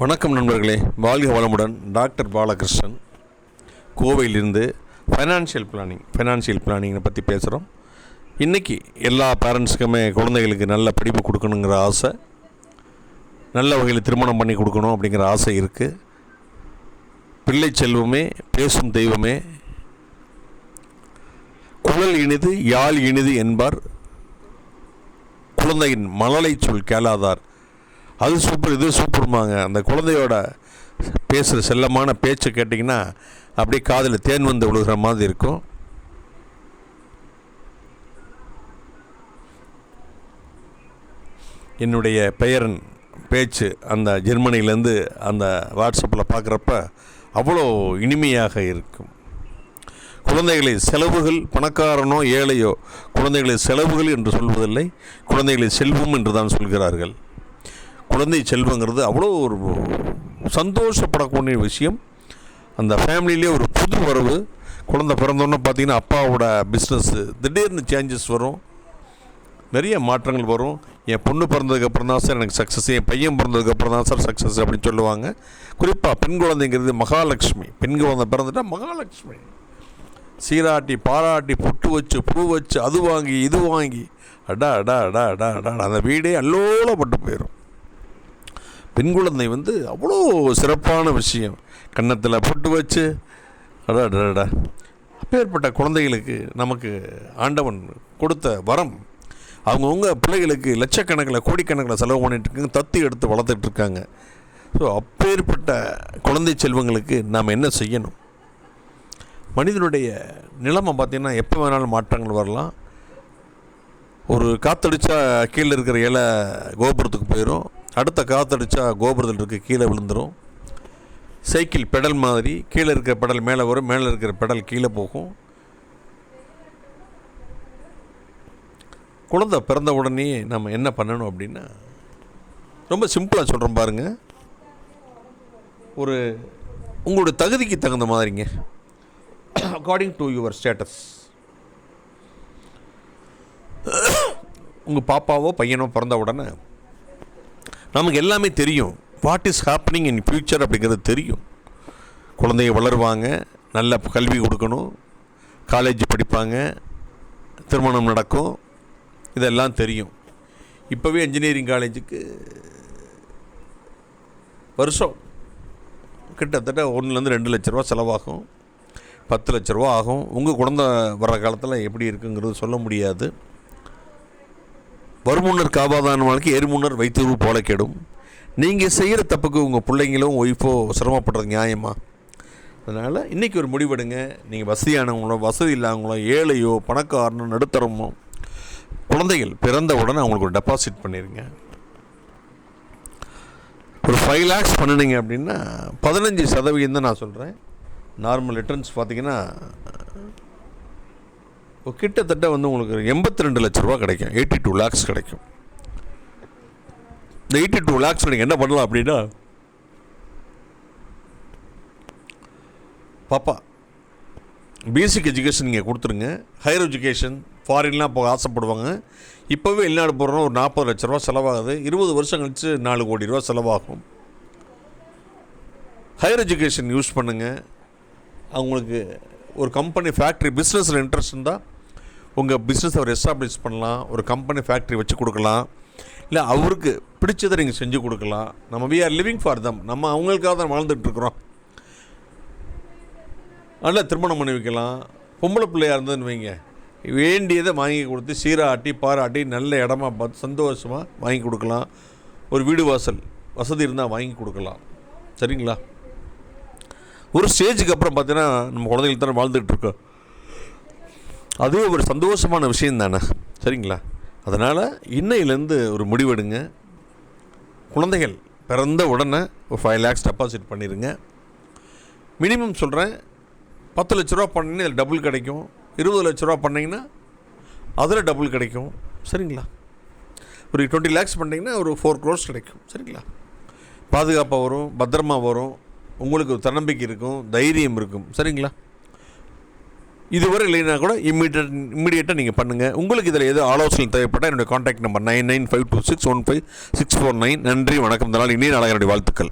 வணக்கம் நண்பர்களே, வாழ்க வளமுடன். டாக்டர் பாலகிருஷ்ணன், கோவையிலிருந்து ஃபைனான்ஷியல் பிளானிங்கை பற்றி பேசுகிறோம். இன்றைக்கி எல்லா பேரண்ட்ஸுக்குமே குழந்தைகளுக்கு நல்ல படிப்பு கொடுக்கணுங்கிற ஆசை, நல்ல வகையில் திருமணம் பண்ணி கொடுக்கணும் அப்படிங்கிற ஆசை இருக்குது. பிள்ளை செல்வமே பேசும் தெய்வமே, குழல் இனிது யாழ் இனிது என்பார், குழந்தையின் மழலை சொல் கேளாதார். அது சூப்பர், இது சூப்பர்மாங்க. அந்த குழந்தையோட பேசுகிற செல்லமான பேச்சை கேட்டிங்கன்னா அப்படியே காதில் தேன் வந்து விழுகிற மாதிரி இருக்கும். என்னுடைய பெயரன் பேச்சு அந்த ஜெர்மனியிலேருந்து அந்த வாட்ஸ்அப்பில் பார்க்குறப்ப அவ்வளோ இனிமையாக இருக்கும். குழந்தைகளை செலவுகள், பணக்காரனோ ஏழையோ குழந்தைகளை செலவுகள் என்று சொல்வதில்லை, குழந்தைகளை செல்வம் என்று தான் சொல்கிறார்கள். குழந்தை செல்வங்கிறது அவ்வளோ ஒரு சந்தோஷப்படக்கூடிய விஷயம். அந்த ஃபேமிலியிலே ஒரு புது வரவு. குழந்தை பிறந்தோன்னே பார்த்திங்கன்னா அப்பாவோட பிஸ்னஸ்ஸு திடீர்னு சேஞ்சஸ் வரும், நிறைய மாற்றங்கள் வரும். என் பொண்ணு பிறந்ததுக்கப்புறம் தான் சார் எனக்கு சக்ஸஸ், என் பையன் பிறந்ததுக்கப்புறம் தான் சார் சக்ஸஸ் அப்படின்னு சொல்லுவாங்க. குறிப்பாக பெண் குழந்தைங்கிறது மகாலட்சுமி. பெண் குழந்தை பிறந்துட்டால் மகாலட்சுமி. சீராட்டி பாராட்டி பொட்டு வச்சு பூ வச்சு அது வாங்கி இது வாங்கி அடா அடா அடா அடா அடா அந்த வீடே அல்லோலப்பட்டு போயிடும். பெண் குழந்தை அவ்வளோ சிறப்பான விஷயம். கன்னத்தில் பொட்டு வச்சு அடாடா. அப்பேற்பட்ட குழந்தைகளுக்கு நமக்கு ஆண்டவன் கொடுத்த வரம். அவங்கவுங்க பிள்ளைகளுக்கு லட்சக்கணக்கில் கோடிக்கணக்கில் செலவு பண்ணிட்டுருக்காங்க, தத்தி எடுத்து வளர்த்துட்ருக்காங்க. ஸோ அப்பேற்பட்ட குழந்தை செல்வங்களுக்கு நாம் என்ன செய்யணும்? மனிதனுடைய நிலைமை பார்த்திங்கன்னா எப்போ வேணாலும் மாற்றங்கள் வரலாம். ஒரு காற்றடிச்சா கீழே இருக்கிற இலை கோபுரத்துக்கு போயிடும், அடுத்த காற்றடிச்சா கோபுரத்தில் இருக்க கீழே விழுந்துடும். சைக்கிள் பெடல் மாதிரி கீழே இருக்கிற பெடல் மேலே வரும், மேலே இருக்கிற பெடல் கீழே போகும். குழந்தை பிறந்த உடனே நம்ம என்ன பண்ணணும் அப்படின்னா, ரொம்ப சிம்பிளாக சொல்கிறோம் பாருங்கள். ஒரு உங்களுடைய தகுதிக்கு தகுந்த மாதிரிங்க, அக்கார்டிங் டு யுவர் ஸ்டேட்டஸ். உங்கள் பாப்பாவோ பையனோ பிறந்த உடனே நமக்கு எல்லாமே தெரியும். What is happening in future அப்படிங்கிறது தெரியும். குழந்தைய வளருவாங்க, நல்ல கல்வி கொடுக்கணும், காலேஜ் படிப்பாங்க, திருமணம் நடக்கும், இதெல்லாம் தெரியும். இப்போவே இன்ஜினியரிங் காலேஜுக்கு வருஷம் கிட்டத்தட்ட 1-2 லட்ச ரூபா செலவாகும், 10 லட்ச ரூபா ஆகும். உங்கள் குழந்தை வர்ற காலத்தில் எப்படி இருக்குங்கிறது சொல்ல முடியாது. வருமுன்னர் காவாதான வாழ்க்கை எருமுன்னர் வைத்தூறு போல கெடும். நீங்கள் செய்கிற தப்புக்கு உங்கள் பிள்ளைங்களும் ஒய்ஃபோ சிரமப்படுறது நியாயமா? அதனால் இன்றைக்கி ஒரு முடிவெடுங்க. நீங்கள் வசதியானவங்களோ வசதி இல்லாதவங்களோ ஏழையோ பணக்காரனோ நடுத்தரமோ குழந்தைகள் பிறந்த உடனே அவங்களுக்கு ஒரு டெபாசிட் பண்ணிடுங்க. ஒரு 5 lakhs பண்ணினீங்க அப்படின்னா 15% தான் நான் சொல்கிறேன். நார்மல் ரிட்டர்ன்ஸ் பார்த்திங்கன்னா கிட்டத்தட்ட உங்களுக்கு 82 லட்ச ரூபா கிடைக்கும், 82 lakhs கிடைக்கும். இந்த 82 lakhs நீங்கள் என்ன பண்ணலாம் அப்படின்னா, பாப்பா பேசிக் எஜுகேஷன் நீங்கள் கொடுத்துருங்க. ஹையர் எஜுகேஷன் ஃபாரின்லாம் போக ஆசைப்படுவாங்க. இப்போவே வெளிநாடு போகிறோன்னா ஒரு 40 லட்ச ரூபா செலவாகுது. 20 வருஷம் கழித்து 4 கோடி ரூபா செலவாகும். ஹையர் எஜுகேஷன் யூஸ் பண்ணுங்கள். அவங்களுக்கு ஒரு கம்பெனி ஃபேக்ட்ரி பிஸ்னஸில் இன்ட்ரெஸ்ட் இருந்தால் உங்கள் பிஸ்னஸ் அவர் எஸ்டாப்ளிஷ் பண்ணலாம். ஒரு கம்பெனி ஃபேக்ட்ரி வச்சு கொடுக்கலாம், இல்லை அவருக்கு பிடிச்சதை நீங்கள் செஞ்சு கொடுக்கலாம். நம்ம we are living for them. நம்ம அவங்களுக்காக தான் வாழ்ந்துட்டுருக்குறோம். நல்லா திருமணம் பண்ணி வைக்கலாம். பொம்பளை பிள்ளையாக இருந்ததுன்னு வைங்க, வேண்டியதை வாங்கி கொடுத்து சீராட்டி பாராட்டி நல்ல இடமா பார்த்து சந்தோஷமாக வாங்கி கொடுக்கலாம். ஒரு வீடு வாசல் வசதி இருந்தால் வாங்கி கொடுக்கலாம். சரிங்களா? ஒரு ஸ்டேஜுக்கு அப்புறம் பார்த்தீங்கன்னா நம்ம குழந்தைகள் தானே வாழ்ந்துகிட்ருக்கோம், அதே ஒரு சந்தோஷமான விஷயம் தானே. சரிங்களா? அதனால் இன்னையிலேருந்து ஒரு முடிவெடுங்க. குழந்தைகள் பிறந்த உடனே ஒரு 5 lakhs டெபாசிட் பண்ணிடுங்க. மினிமம் சொல்கிறேன், 10 லட்ச ரூபா பண்ணிங்கன்னா இதில் டபுள் கிடைக்கும். 20 லட்ச ரூபா பண்ணிங்கன்னா அதில் டபுள் கிடைக்கும். சரிங்களா? ஒரு 20 lakhs பண்ணிங்கன்னா ஒரு 4 crores கிடைக்கும். சரிங்களா? பாதுகாப்பாக வரும், பத்திரமாக வரும், உங்களுக்கு ஒரு தன்னம்பிக்கை இருக்கும், தைரியம் இருக்கும். சரிங்களா? இதுவரை இல்லைன்னா கூட இம்மிடியேட்டாக நீங்கள் பண்ணுங்கள். உங்களுக்கு இதில் ஏதோ ஆலோசனை தேவைப்பட்டால் என்னுடைய காண்டாக்ட் நம்பர் 9952615649. நன்றி, வணக்கம். இந்த நாள் இனிய நாளாக என்னுடைய வாழ்த்துக்கள்.